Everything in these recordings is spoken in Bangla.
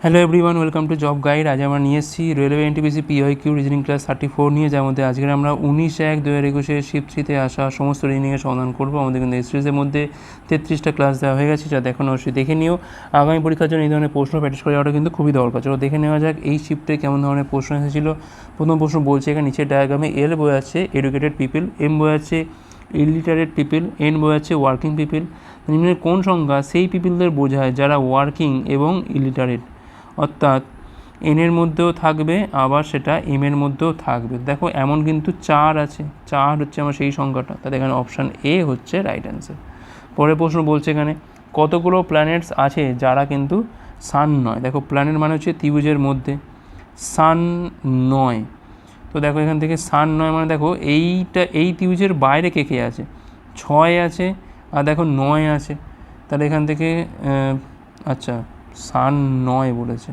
Hello everyone, welcome to job guide. আজ আমরা নিয়ে এসেছি railway NTPC PYQ reasoning class 34 নিয়ে, যার মধ্যে আজকে আমরা 19/1/2021 শিফট 3-তে আসা সমস্ত রিজনিংয়ের সমাধান করবো। আমাদের কিন্তু এই সিরিজের মধ্যে 33টা ক্লাস দেওয়া হয়ে গেছে, যা দেখুন অবশ্যই দেখে নিও। আগামী পরীক্ষার জন্য এই ধরনের প্রশ্ন প্র্যাকটিস করে যাওয়াটা কিন্তু খুবই দরকার। চলো দেখে নেওয়া যাক এই শিফটে কেমন ধরনের প্রশ্ন এসেছিল। প্রথম প্রশ্ন বলছে এখানে নিচের ডায়াগ্রামে এল বোঝাচ্ছে এডুকেটেড পিপল, এম বোঝাচ্ছে ইলিটারেট পিপল, এন বোঝাচ্ছে ওয়ার্কিং পিপল। নিম্নের কোন সংখ্যা সেই পিপলদের বোঝায় যারা ওয়ার্কিং এবং ইলিটারেট? অর্থাৎ এনের মধ্যেও থাকবে, আবার সেটা এম এর মধ্যেও থাকবে। দেখো এমন কিন্তু 4 আছে, 4 হচ্ছে আমার সেই সংখ্যাটা, তাহলে এখানে অপশান এ হচ্ছে রাইট অ্যান্সার। পরের প্রশ্ন বলছে এখানে কতগুলো প্ল্যানেটস আছে যারা কিন্তু সান নয়। দেখো প্ল্যানেট মানে হচ্ছে ত্রিভুজের মধ্যে, সান নয়। তো দেখো এখান থেকে সান নয় মানে দেখো এই ত্রিভুজের বাইরে কে কে আছে? 6 আছে, আর দেখো 9 আছে। তাহলে এখান থেকে আচ্ছা সান 9 বলেছে,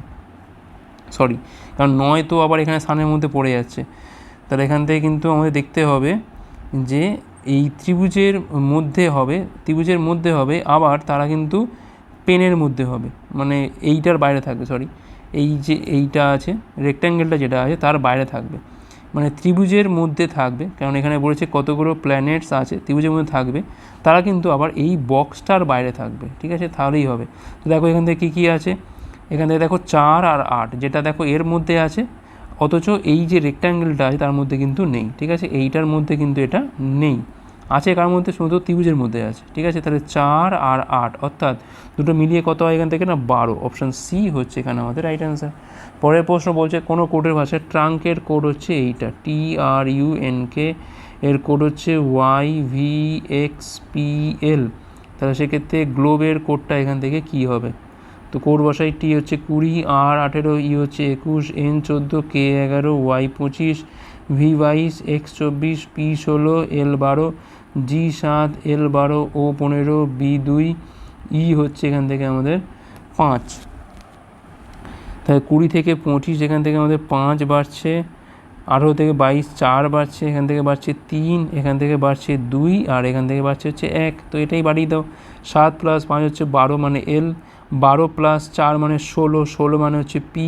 সরি, কারণ 9 তো আবার এখানে সানের মধ্যে পড়ে যাচ্ছে। তাহলে এখান থেকে কিন্তু আমাদের দেখতে হবে যে এই ত্রিভুজের মধ্যে হবে, আবার তারা কিন্তু পেনের মধ্যে হবে, মানে এইটার বাইরে থাকবে, সরি, এই যে এইটা আছে রেক্ট্যাঙ্গেলটা যেটা আছে তার বাইরে থাকবে, মানে ত্রিভুজের মধ্যে থাকবে। কারণ এখানে বলেছে কতগুলো প্ল্যানেটস আছে ত্রিভুজের মধ্যে থাকবে, তারা কিন্তু আবার এই বক্সটার বাইরে থাকবে, ঠিক আছে, তাহলেই হবে। তো দেখো এখান থেকে কী আছে, এখান থেকে দেখো 4 আর 8, যেটা দেখো এর মধ্যে আছে, অথচ এই যে রেক্ট্যাঙ্গেলটা আছে তার মধ্যে কিন্তু নেই, ঠিক আছে, এইটার মধ্যে কিন্তু এটা নেই, আছে কার মধ্যে? শুধু ত্রিভুজের মধ্যে আছে, ঠিক আছে। তাহলে 4 আর 8 অর্থাৎ দুটো মিলিয়ে কত হয় এখান থেকে না 12। অপশান সি হচ্ছে এখানে আমাদের রাইট অ্যান্সার। পরের প্রশ্ন বলছে কোনো কোডের ভাষায় ট্রাঙ্কের কোড হচ্ছে এইটা, TRUNK, এর কোড হচ্ছে YVXPL। তাহলে সেক্ষেত্রে গ্লোবের কোডটা এখান থেকে কী হবে? তো কোড বসাই, টি হচ্ছে 20, আর 18, ই হচ্ছে 21, এন 14, কে 11, ওয়াই 25, ভি 22, এক্স 24, পি 16, এল 12, জি 7, এল 12, ও 15, বি 2, ই হচ্ছে এখান থেকে আমাদের 5। তাহলে 20 থেকে 25 এখান থেকে আমাদের 5 বাড়ছে, 18 থেকে 22 4 বাড়ছে, এখান থেকে বাড়ছে 3, এখান থেকে বাড়ছে 2, আর এখান থেকে বাড়ছে হচ্ছে 1। তো এটাই বাড়িয়ে দাও। 7 + 5 হচ্ছে 12 মানে এল, 12 + 4 মানে 16, 16 মানে হচ্ছে পি,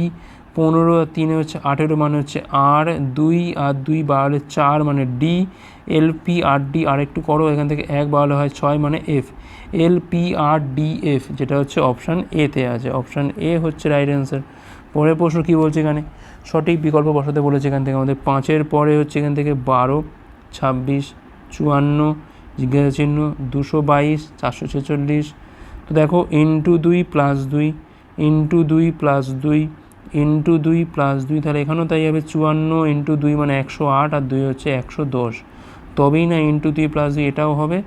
15 আর 3 হচ্ছে 18 মানে হচ্ছে আর, 2 আর 2 বাড়ালে 4 মানে D, L P R D আর একটু করো, এখান থেকে 1 বাড়ালে হয় 6 মানে F, L P R D F, যেটা হচ্ছে অপশান এতে আছে। অপশান এ হচ্ছে রাইট অ্যান্সার। পরের প্রশ্ন কী বলছে এখানে, সঠিক বিকল্প বসাতে বলেছে। এখান থেকে আমাদের 5-এর পরে হচ্ছে এখান থেকে 12, 26, 54, জিজ্ঞাসা চিহ্ন, 222, 446। তো দেখো ইন্টু 2 + 2, ইন্টু 2 + 2, ইন্টু 2 + 2, তাহলে এখানেও তাই হবে 54 ইন্টু 2 মানে 108, আর 2 হচ্ছে 110। তবেই না ইন্টু 2 + 2 এটাও হবে,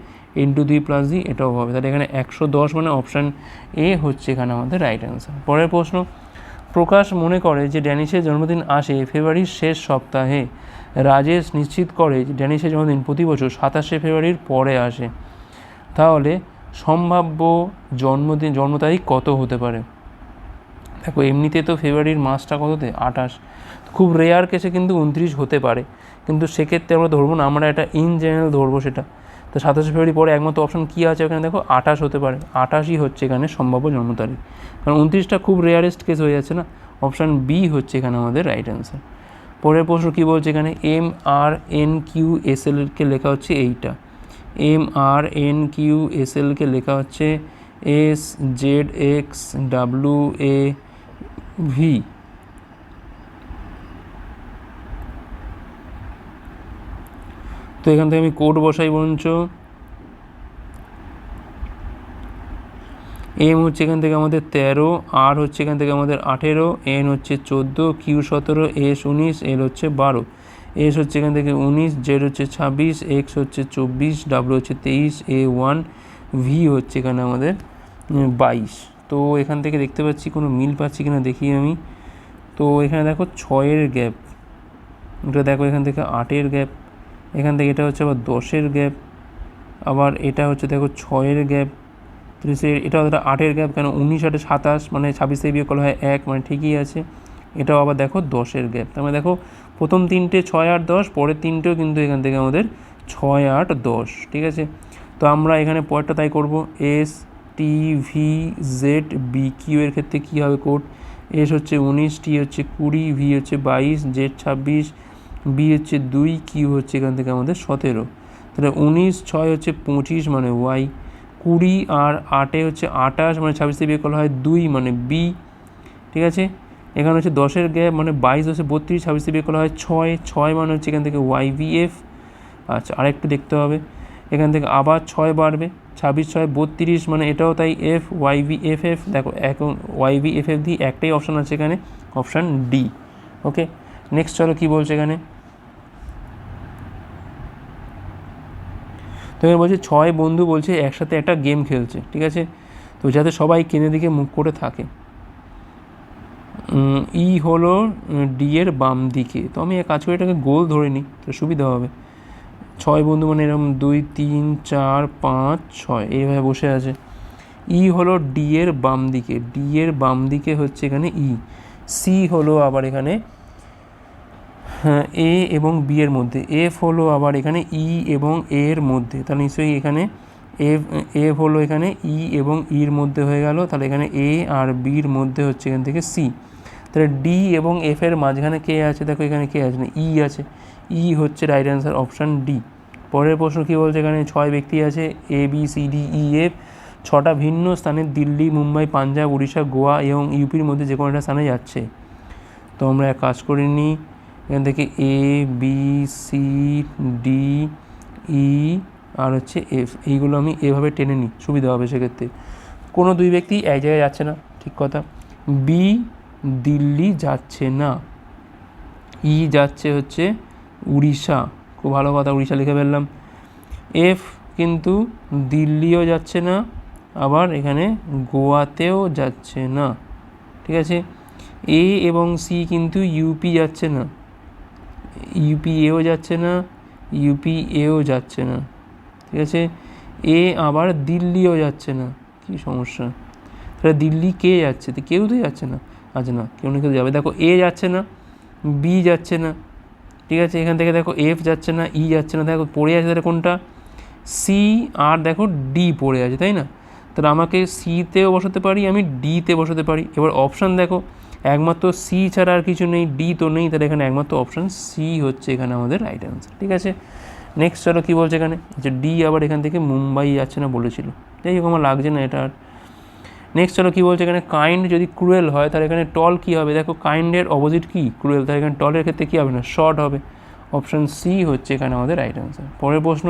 ইন্টু 2 + 2 এটাও হবে। তাহলে এখানে 110 মানে অপশান এ হচ্ছে এখানে আমাদের রাইট অ্যান্সার। পরের প্রশ্ন, প্রকাশ মনে করে যে ড্যানিশের জন্মদিন আসে ফেব্রুয়ারির শেষ সপ্তাহে। রাজেশ নিশ্চিত করে যে ড্যানিশের জন্মদিন প্রতি বছর 27শে ফেব্রুয়ারির পরে আসে। তাহলে সম্ভাব্য জন্ম তারিখ কত হতে পারে? দেখো এমনিতে তো ফেব্রুয়ারির মাসটা কততে 28, খুব রেয়ার কেসে কিন্তু 29 হতে পারে, কিন্তু সেক্ষেত্রে আমরা ধরবো না, আমরা এটা ইন জেনারেল ধরবো সেটা। তো 27শে ফেব্রুয়ারি পরে একমাত্র অপশান কী আছে ওখানে, দেখো 28 হতে পারে, 28ই হচ্ছে এখানে সম্ভাব্য জন্ম তারিখ, কারণ 29টা খুব রেয়ারেস্ট কেস হয়ে যাচ্ছে না। অপশান বি হচ্ছে এখানে আমাদের রাইট অ্যান্সার। পরের প্রশ্ন কী বলছে এখানে, MRNQSLকে লেখা হচ্ছে এইটা, MRNQSLকে লেখা হচ্ছে SZXWAV। তো এখান থেকে আমি কোড বসাই বরঞ্চ, এম হচ্ছে এখান থেকে আমাদের 13, আর হচ্ছে এখান থেকে আমাদের 18, এন হচ্ছে 14, কিউ 17, এস 19, এল হচ্ছে 12, এস হচ্ছে এখান থেকে 19, জেড হচ্ছে 26, এক্স হচ্ছে 24, ডাব্লিউ হচ্ছে 23, A1, ভি হচ্ছে এখানে আমাদের 22। তো এখান থেকে দেখতে পাচ্ছি কোনো মিল পাচ্ছি কিনা দেখি আমি। তো এখানে দেখো 6-এর গ্যাপ, এটা দেখো এখান থেকে 8-এর গ্যাপ, এখান থেকে এটা হচ্ছে আবার 10-এর গ্যাপ, আবার এটা হচ্ছে দেখো 6-এর গ্যাপ, এটা 8-এর গ্যাপ, কেন 19 8 27 মানে 26 থেকে বিয়োগ করা হয় 1, মানে ঠিকই আছে। এটাও আবার দেখো 10-এর গ্যাপ, তার মানে দেখো প্রথম 3টে 6 8 10, পরের 3টেও কিন্তু এখান থেকে আমাদের 6 8 10, ঠিক আছে। তো আমরা এখানে পরেরটা তাই করবো, STVZBQ এর ক্ষেত্রে কী হবে কোড, এস হচ্ছে 19, টি হচ্ছে 20, ভি হচ্ছে 22, জেড 26, বি হচ্ছে 2, কিউ হচ্ছে এখান থেকে আমাদের 17। তাহলে 19, 6 হচ্ছে 25 মানে ওয়াই, 20 আর 8 হচ্ছে 28 মানে 26 থেকে বিয়োগ করা হয় 2 মানে বি। ঠিক আছে, এখানে হচ্ছে 10-এর গ্যাপ মানে 22 হচ্ছে 32, 26 থেকে বিয়োগ করা হয় 6 মানে হচ্ছে এখান থেকে ওয়াই ভি এফ। আচ্ছা, আরেকটু দেখতে হবে, এখান থেকে আবার 6 বাড়বে, 26, 6, 32 মানে এটাও তাই F Y V F F. দেখো এখন ওয়াই ভি এফ এফ দিয়ে একটাই অপশান আছে এখানে, অপশান ডি। ওকে, নেক্সট চলো কী বলছে এখানে। তো এখানে বলছে 6 বন্ধু বলছে একসাথে একটা গেম খেলছে। ঠিক আছে, তো যাতে সবাই কেনের দিকে মুখ করে থাকে। ই হলো ডি এর বাম দিকে, তো আমি এক কাজ করে এটাকে গোল ধরে নিই, তো সুবিধা হবে। 6 বন্ধু মানে এরকম 2, 3, 4, 5, 6 এইভাবে বসে আছে। ই হলো ডি এর বাম দিকে, ডি এর বাম দিকে হচ্ছে এখানে ই। সি হলো আবার এখানে এ এবং বি এর মধ্যে, এফ হলো আবার এখানে ই এবং এ এর মধ্যে, তাহলে নিশ্চয়ই এখানে এফ হলো এখানে ই এবং ইর মধ্যে হয়ে গেল, তাহলে এখানে এ আর বির মধ্যে হচ্ছে এখান থেকে সি। তাহলে ডি এবং এফ এর মাঝখানে কে আছে, দেখো এখানে কে আছে না ই আছে, ই হচ্ছে রাইট অ্যান্সার, অপশান ডি। পরের প্রশ্ন কী বলছে, এখানে 6 ব্যক্তি আছে A B C D E F, 6টা ভিন্ন স্থানে দিল্লি, মুম্বাই, পাঞ্জাব, উড়িষ্যা, গোয়া এবং ইউপির মধ্যে যে কোনো একটা স্থানে যাচ্ছে। তো আমরা এক কাজ করে নিই, এখান থেকে এ বি সি ডি ই আর হচ্ছে এফ, এইগুলো আমি এভাবে টেনে নিই, সুবিধা হবে সেক্ষেত্রে। কোনো 2 ব্যক্তি এক জায়গায় যাচ্ছে না, ঠিক কথা। বি দিল্লি যাচ্ছে না, ই যাচ্ছে হচ্ছে উড়িষ্যা, খুব ভালো কথা, উড়িষ্যা লিখে ফেললাম। এফ কিন্তু দিল্লিও যাচ্ছে না, আবার এখানে গোয়াতেও যাচ্ছে না। ঠিক আছে, এ এবং সি কিন্তু ইউপি যাচ্ছে না, ইউপি এও যাচ্ছে না, ইউপি এও যাচ্ছে না। ঠিক আছে, এ আবার দিল্লিও যাচ্ছে না, কী সমস্যা? তাহলে দিল্লি কে যাচ্ছে, তো কেউ তো যাচ্ছে না। আচ্ছা না, কেউ না কেউ যাবে। দেখো এ যাচ্ছে না, বি যাচ্ছে না, ঠিক আছে, এখান থেকে দেখো এফ যাচ্ছে না, ই যাচ্ছে না, দেখো পড়ে আছে তাহলে কোনটা, সি আর দেখো ডি পড়ে আছে, তাই না? তাহলে আমাকে সিতেও বসাতে পারি, আমি ডিতে বসাতে পারি। এবার অপশান দেখো, একমাত্র সি ছাড়া আর কিছু নেই, ডি তো নেই, তাহলে এখানে একমাত্র অপশান সি হচ্ছে এখানে আমাদের রাইট অ্যান্সার। ঠিক আছে, নেক্সট চলো কী বলছে এখানে, যে ডি আবার এখান থেকে মুম্বাই যাচ্ছে না বলেছিল, যাই হোক আমার লাগছে না এটা আর। নেক্সট চলো কী বলছে এখানে, কাইন্ড যদি ক্রুয়েল হয় তাহলে এখানে টল কী হবে, দেখো কাইন্ডের অপোজিট কি ক্রুয়েল, তাহলে এখানে টলের ক্ষেত্রে কী হবে না, শর্ট হবে, অপশান সি হচ্ছে এখানে আমাদের রাইট অ্যান্সার। পরের প্রশ্ন,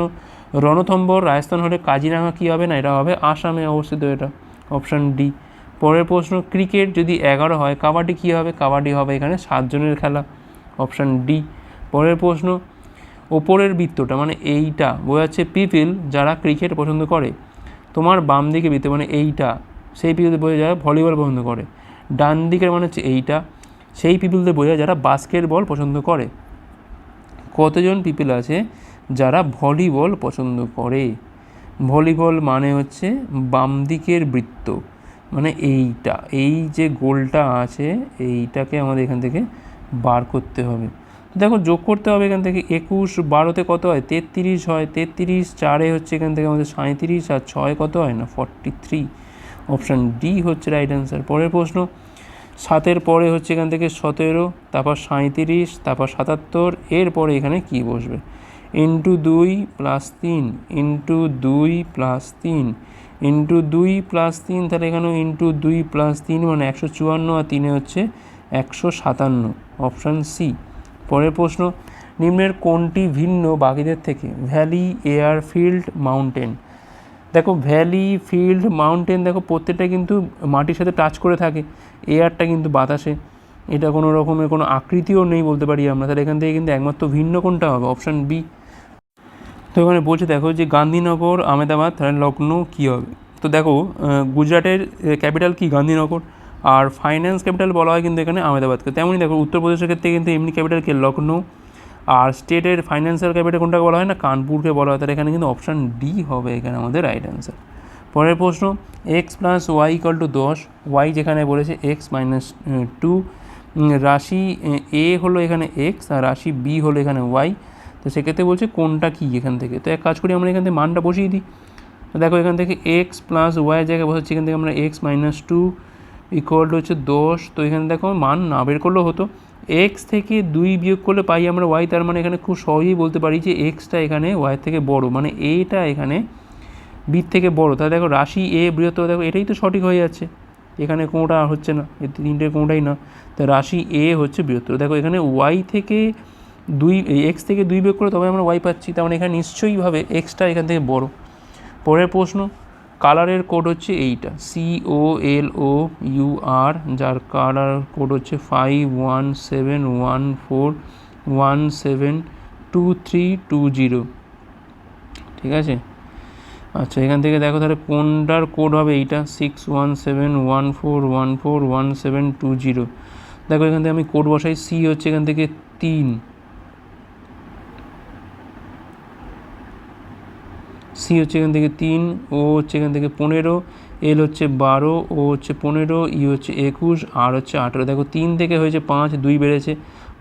রণথম্বর রাজস্থান হলে কাজিরাঙা কী হবে না, এটা হবে আসামে অবস্থিত, এটা অপশান ডি। পরের প্রশ্ন, ক্রিকেট যদি 11 হয় কাবাডি কী হবে, কাবাডি হবে এখানে 7 জনের খেলা, অপশান ডি। পরের প্রশ্ন, ওপরের বৃত্তটা মানে এইটা বোঝাচ্ছে পিপিল যারা ক্রিকেট পছন্দ করে, তোমার বাম দিকে বৃত্ত মানে এইটা সেই পিপিলদের বোঝা যারা ভলিবল পছন্দ করে, ডান দিকের মানে হচ্ছে এইটা সেই পিপিলদের বোঝা যারা বাস্কেটবল পছন্দ করে। কতজন পিপিল আছে যারা ভলিবল পছন্দ করে, ভলিবল মানে হচ্ছে বাম দিকের বৃত্ত মানে এইটা, এই যে গোলটা আছে এইটাকে আমাদের এখান থেকে বার করতে হবে। দেখো যোগ করতে হবে এখান থেকে, 21 12তে কত হয়, 33 হয়, 33 4-এ হচ্ছে এখান থেকে আমাদের 37, আর 6 কত হয় না 43, অপশান ডি হচ্ছে রাইট অ্যান্সার। পরের প্রশ্ন, 7-এর পরে হচ্ছে এখান থেকে 17, তারপর 37, তারপর 77, এরপরে এখানে কি বসবে, ইন্টু 2 + 3 ইন্টু 2 + 3 ইন্টু 2 + 3, তাহলে এখানেও ইন্টু 2 + 3 মানে 154, আর 3-এ হচ্ছে 157, অপশান সি। পরের প্রশ্ন, নিম্নের কোনটি ভিন্ন বাকিদের থেকে, ভ্যালি, এয়ার, ফিল্ড, মাউন্টেন। দেখো ভ্যালি, ফিল্ড, মাউন্টেন দেখো প্রত্যেকটা কিন্তু মাটির সাথে টাচ করে থাকে, এয়ারটা কিন্তু বাতাসে, এটা কোনো রকমের কোনো আকৃতিও নেই বলতে পারি আমরা, তাহলে এখান থেকে কিন্তু একমাত্র ভিন্ন কোনটা হবে, অপশান বি। তো এখানে বলছে দেখো যে গান্ধীনগর, আহমেদাবাদ, তাহলে লখনৌ কী হবে। তো দেখো গুজরাটের ক্যাপিটাল কি গান্ধীনগর, আর ফাইন্যান্স ক্যাপিটাল বলা হয় কিন্তু এখানে আহমেদাবাদকে, তেমনই দেখো উত্তরপ্রদেশের ক্ষেত্রে কিন্তু এমনি ক্যাপিটালকে লখনৌ, আর স্টেটের ফাইন্যান্সিয়াল ক্যাপিটাল কোনটাকে বলা হয় না, কানপুরকে বলা হয়, তাহলে এখানে কিন্তু অপশান ডি হবে এখানে আমাদের রাইট অ্যান্সার। পরের প্রশ্ন, এক্স প্লাস ওয়াই = 10, ওয়াই যেখানে বলেছে এক্স - 2, রাশি এ হলো এখানে এক্স আর রাশি বি হলো এখানে ওয়াই, তো সেক্ষেত্রে বলছে কোনটা কি এখান থেকে, তো এক কাজ করি আমরা এখান থেকে মানটা বসিয়ে দিই। তো দেখো এখান থেকে এক্স প্লাস ওয়াইয়ের জায়গায় বসাচ্ছি, এখান থেকে আমরা এক্স - 2 ইকুয়াল টু হচ্ছে 10। তো এখানে দেখো মান না বের করলেও হতো, এক্স থেকে 2 বিয়োগ করলে পাই আমরা ওয়াই, তার মানে এখানে খুব সহজেই বলতে পারি যে এক্সটা এখানে ওয়াই থেকে বড়, মানে এটা এখানে বির থেকে বড়। তাহলে দেখো রাশি এ বৃহত্তর, দেখো এটাই তো সঠিক হয়ে যাচ্ছে, এখানে কোনোটা হচ্ছে না, এই তিনটের কোনোটাই না, তো রাশি এ হচ্ছে বৃহত্তর। দেখো এখানে ওয়াই থেকে 2 এক্স থেকে 2 বিয়োগ করে তবে আমরা ওয়াই পাচ্ছি, তার মানে এখানে নিশ্চয়ইভাবে এক্সটা এখান থেকে বড়। পরের প্রশ্ন, কালারের কোড হচ্ছে এইটা COLOUR, যার কালার কোড হচ্ছে 5171417232 ঠিক আছে। আচ্ছা এখান থেকে দেখো তাহলে কোনটার কোড হবে এইটা 6171414172 দেখো এখান থেকে আমি কোড বসাই, সি হচ্ছে এখান থেকে 3, সি হচ্ছে এখান থেকে 3, ও হচ্ছে এখান থেকে 15, এল হচ্ছে 12, ও হচ্ছে 15, ই হচ্ছে 21, আর হচ্ছে 18। দেখো 3 থেকে হয়েছে 5, 2 বেড়েছে,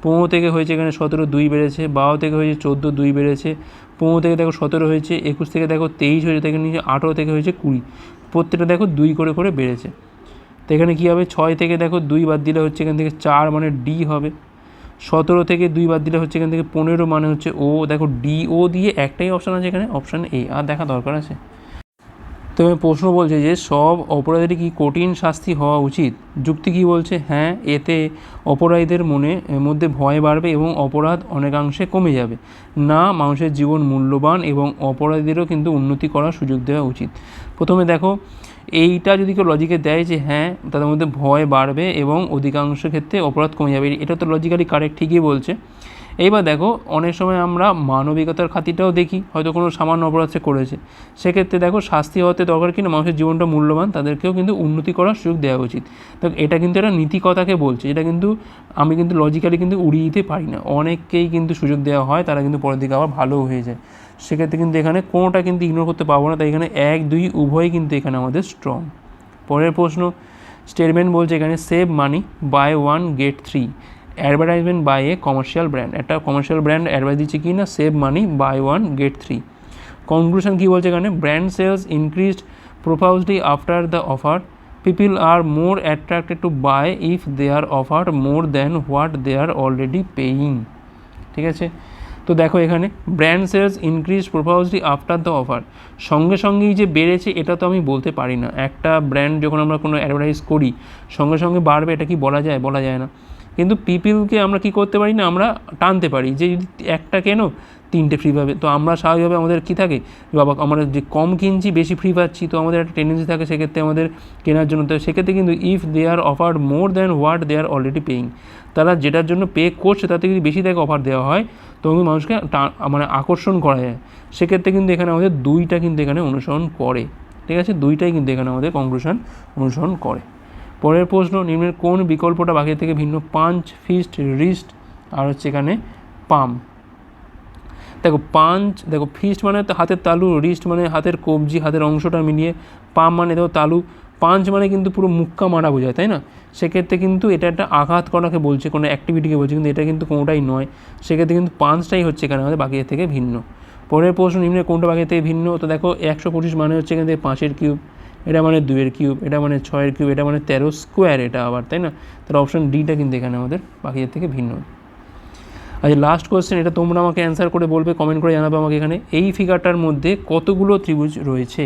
15 থেকে হয়েছে এখানে 17, 2 বেড়েছে, 12 থেকে হয়েছে 14, 2 বেড়েছে, 15 থেকে দেখো 17 হয়েছে, 21 থেকে দেখো 23 হয়েছে, থেকে নিচে 18 থেকে হয়েছে 20, প্রত্যেকটা দেখো 2 করে করে বেড়েছে। তো এখানে কী হবে, 6 থেকে দেখো 2 বাদ দিলে হচ্ছে এখান থেকে 4, মানে ডি হবে। 17 থেকে 2 বাদ দিলে হচ্ছে এখান থেকে 15, মানে হচ্ছে ও। দেখো ডি ও দিয়ে একটাই অপশান আছে এখানে, অপশান এ, আর দেখা দরকার আছে। তবে প্রশ্ন বলছে যে সব অপরাধীর কি কঠিন শাস্তি হওয়া উচিত? যুক্তি কী বলছে? হ্যাঁ, এতে অপরাধীদের মধ্যে ভয় বাড়বে এবং অপরাধ অনেকাংশে কমে যাবে। না, মানুষের জীবন মূল্যবান এবং অপরাধীদেরও কিন্তু উন্নতি করার সুযোগ দেওয়া উচিত। প্রথমে দেখো এইটা যদি কেউ লজিকে দেয় যে হ্যাঁ তাদের মধ্যে ভয় বাড়বে এবং অধিকাংশ ক্ষেত্রে অপরাধ কমে যাবে, এটা তো লজিক্যালি কারেক্ট, ঠিকই বলছে। এইবার দেখো অনেক সময় আমরা মানবিকতার খাতিরটাও দেখি, হয়তো কোনো সামান্য অপরাধ সে করেছে, সেক্ষেত্রে দেখো শাস্তি হতে দরকার কিনা, মানুষের জীবনটা মূল্যবান, তাদেরকেও কিন্তু উন্নতি করার সুযোগ দেওয়া উচিত। তো এটা কিন্তু একটা নীতিকথাকে বলছে, এটা কিন্তু আমি কিন্তু লজিক্যালি কিন্তু উড়িয়ে দিতে পারি না, অনেককেই কিন্তু সুযোগ দেওয়া হয়, তারা কিন্তু পরের দিকে আবার ভালোও হয়ে যায়। সেক্ষেত্রে কিন্তু এখানে কোনোটা কিন্তু ইগনোর করতে পারবো না, তাই এখানে 1, 2 উভয়ই কিন্তু এখানে আমাদের স্ট্রং। পরের প্রশ্ন, স্টেটমেন্ট বলছে এখানে save money, buy 1 get 3, advertisement by a commercial brand. একটা কমার্শিয়াল ব্র্যান্ড অ্যাডভাইস দিচ্ছে কি না, save money, buy 1 get 3। Conclusion কী বলছে এখানে, brand sales increased profusely after the offer, people are more attracted to buy if they are offered more than what they are already paying. ঠিক আছে, তো দেখো এখানে brand sales increase profusely after the offer, সঙ্গে সঙ্গেই যে বেড়েছে এটা তো আমি বলতে পারি না। একটা ব্র্যান্ড যখন আমরা কোনো অ্যাডভার্টাইজ করি সঙ্গে সঙ্গে বাড়বে, এটা কি বলা যায়? বলা যায় না। কিন্তু পিপলকে আমরা কি করতে পারি না, আমরা টানতে পারি যে যদি একটা কেনো 3টে ফ্রি পাবে, তো আমরা স্বাভাবিকভাবে আমাদের কী থাকে, বাবা আমরা যে কম কিনছি বেশি ফ্রি পাচ্ছি, তো আমাদের একটা টেন্ডেন্সি থাকে সেক্ষেত্রে আমাদের কেনার জন্য। তো সেক্ষেত্রে কিন্তু if they are offered more than what they are already paying, তারা যেটার জন্য পে করছে তাতে যদি বেশি তাকে অফার দেওয়া হয় তখন মানুষকে মানে আকর্ষণ করা যায়, সেক্ষেত্রে কিন্তু এখানে আমাদের 2টা কিন্তু এখানে অনুসরণ করে। ঠিক আছে, 2টাই কিন্তু এখানে আমাদের কনক্লুশন অনুসরণ করে। পরের প্রশ্ন, নিম্নের কোন বিকল্পটা বাকি থেকে ভিন্ন? পাঞ্চ, ফিস্ট, রিস্ট, আর হচ্ছে এখানে পাম। দেখো পাঞ্চ, দেখো ফিস্ট মানে তো হাতের তালু, রিস্ট মানে হাতের কবজি, হাতের অংশটা মিলিয়ে, পাম মানে দেখো তালু, পাঞ্চ মানে কিন্তু পুরো মুক্কা মারা বোঝায়, তাই না? সেক্ষেত্রে কিন্তু এটা একটা আঘাত করাকে বলছে, কোনো অ্যাক্টিভিটিকে বলছে, কিন্তু এটা কিন্তু কোনোটাই নয়। সেক্ষেত্রে কিন্তু পাঞ্চটাই হচ্ছে এখানে আমাদের বাকি থেকে ভিন্ন। পরের প্রশ্ন, নিম্নের কোনটা বাকি থেকে ভিন্ন? তো দেখো 125 মানে হচ্ছে এখান থেকে 5-এর কিউব, এটা মানে 2-এর কিউব, এটা মানে 6-এর কিউব, এটা মানে 13 স্কোয়ার, এটা আবার, তাই না? তাহলে অপশান ডিটা কিন্তু এখানে আমাদের বাকিদের থেকে ভিন্ন। আচ্ছা লাস্ট কোয়েশ্চেন, এটা তোমরা আমাকে অ্যান্সার করে বলবে, কমেন্ট করে জানাবে আমাকে এখানে, এই ফিগারটার মধ্যে কতগুলো ত্রিভুজ রয়েছে?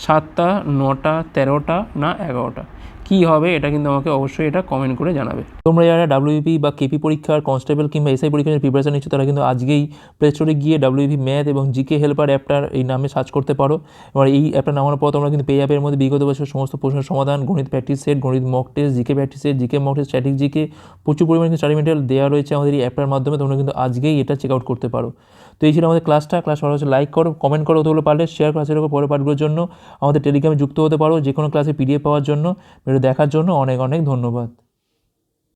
7টা, 9টা, 13টা না 11টা? কী হবে এটা কিন্তু আমাকে অবশ্যই এটা কমেন্ট করে জানাবে। তোমরা যারা ডাব্লিউপি বা কেপি পরীক্ষার, কনস্টেবল কিংবা এসআই পরীক্ষার প্রিপারেশন নিচ্ছ তারা কিন্তু আজকেই প্লে স্টোরে গিয়ে ডাব্লিউপি ম্যাথ এবং জিকে হেল্পার অ্যাপটার এই নামে সার্চ করতে পারো। এবার এই অ্যাপটা নামানোর পর তোমরা কিন্তু পেয়ে যাবে এর মধ্যে বিগত বছর সমস্ত প্রশ্নের সমাধান, গণিত প্র্যাকটিস সেট, গণিত mock test, GK practice set, GK mock test, static GK, প্রচুর পরিমাণে স্টাডি মেটেরিয়াল দেওয়া রয়েছে আমাদের এই অ্যাপটার মাধ্যমে। তোমরা কিন্তু আজকেই এটা চেক আউট করতে পারো। তো এই ছিল আমাদের ক্লাস ভালো হচ্ছে লাইক করো, কমেন্ট করো, অতগুলো পারলে শেয়ার ক্লাসের উপর পরের পাঠগুলোর জন্য আমাদের টেলিগ্রামে যুক্ত হতে পারো যে কোনো ক্লাসে পিডিএফ পাওয়ার জন্য। ভিডিও দেখার জন্য অনেক অনেক ধন্যবাদ।